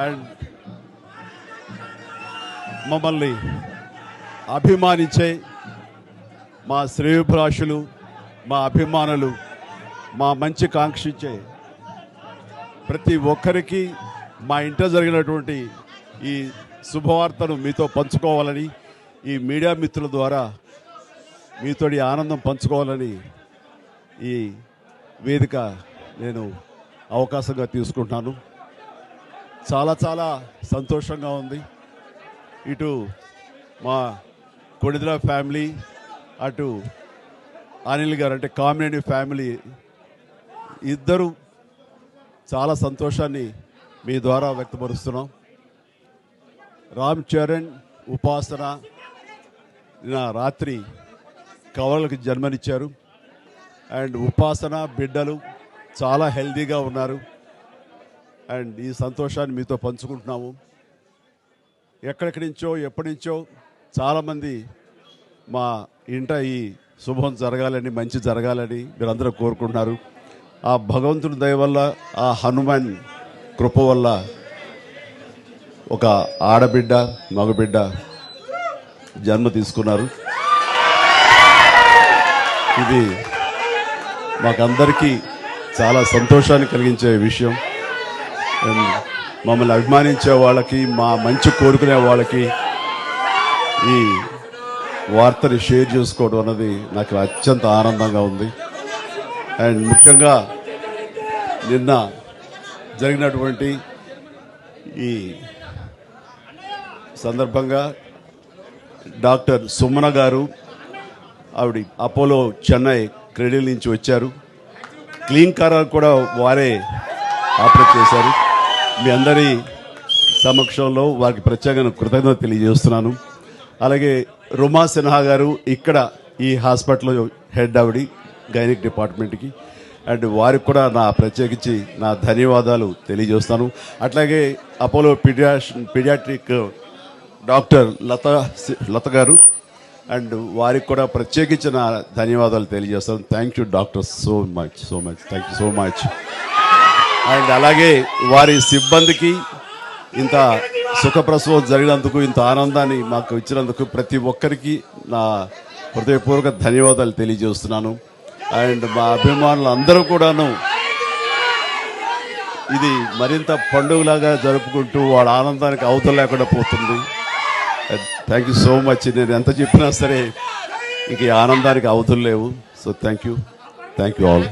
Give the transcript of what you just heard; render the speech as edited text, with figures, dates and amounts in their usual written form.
And మమ్మల్ని అభిమానించే మా శ్రేయోభిలాషులు, మా అభిమానులు, మా మంచి కాంక్షించే ప్రతి ఒక్కరికి మా ఇంట జరిగినటువంటి ఈ శుభవార్తను మీతో పంచుకోవాలని, ఈ మీడియా మిత్రుల ద్వారా మీతోటి ఆనందం పంచుకోవాలని ఈ వేదిక నేను అవకాశంగా తీసుకుంటున్నాను. చాలా చాలా సంతోషంగా ఉంది. ఇటు మా కొడిదల ఫ్యామిలీ, అటు అనిల్ గారు అంటే కామినేని ఫ్యామిలీ ఇద్దరు చాలా సంతోషాన్ని మీ ద్వారా వ్యక్తపరుస్తున్నాం. రామ్ చరణ్, ఉపాసన నిన్న రాత్రి కవలలకు జన్మనిచ్చారు. అండ్ ఉపాసన బిడ్డలు చాలా హెల్దీగా ఉన్నారు. అండ్ ఈ సంతోషాన్ని మీతో పంచుకుంటున్నాము. ఎక్కడెక్కడి నుంచో ఎప్పటి నుంచో చాలామంది మా ఇంట ఈ శుభం జరగాలని, మంచి జరగాలని మీరందరూ కోరుకుంటున్నారు. ఆ భగవంతుడి దయ వల్ల, ఆ హనుమాన్ కృప వల్ల ఒక ఆడబిడ్డ, మగబిడ్డ జన్మ తీసుకున్నారు. ఇది మాకందరికీ చాలా సంతోషాన్ని కలిగించే విషయం. మమ్మల్ని అభిమానించే వాళ్ళకి, మా మంచి కోరుకునే వాళ్ళకి ఈ వార్తని షేర్ చేసుకోవడం అన్నది నాకు అత్యంత ఆనందంగా ఉంది. అండ్ ముఖ్యంగా నిన్న జరిగినటువంటి ఈ సందర్భంగా డాక్టర్ సుమన గారు, ఆవిడ అపోలో చెన్నై క్రెడిల్ నుంచి వచ్చారు. క్లీన్ కార్ కూడా వారే ఆపరేట్ చేశారు. మీ అందరి సమక్షంలో వారికి ప్రత్యేకంగా కృతజ్ఞత తెలియజేస్తున్నాను. అలాగే రుమా సిన్హా గారు ఇక్కడ ఈ హాస్పిటల్లో హెడ్ ఆవిడ గైనిక్ డిపార్ట్మెంట్కి, అండ్ వారికి కూడా ప్రత్యేకించి నా ధన్యవాదాలు తెలియజేస్తాను. అట్లాగే అపోలో పీడియాట్రిక్ డాక్టర్ లత గారు, అండ్ వారికి కూడా ప్రత్యేకించి నా ధన్యవాదాలు తెలియజేస్తాను. Thank you doctor, so much thank you so much. And అలాగే వారి సిబ్బందికి ఇంత సుఖప్రసవం జరిగినందుకు, ఇంత ఆనందాన్ని మాకు ఇచ్చినందుకు ప్రతి ఒక్కరికి నా హృదయపూర్వక ధన్యవాదాలు తెలియజేస్తున్నాను. అండ్ మా అభిమానులు అందరూ కూడాను ఇది మరింత పండుగలాగా జరుపుకుంటూ వాళ్ళ ఆనందానికి అవతల లేకుండా పోతుంది. Thank you so much. నేను ఎంత చెప్పినా సరే ఇంక ఈ ఆనందానికి అవతలు లేవు. So thank you all.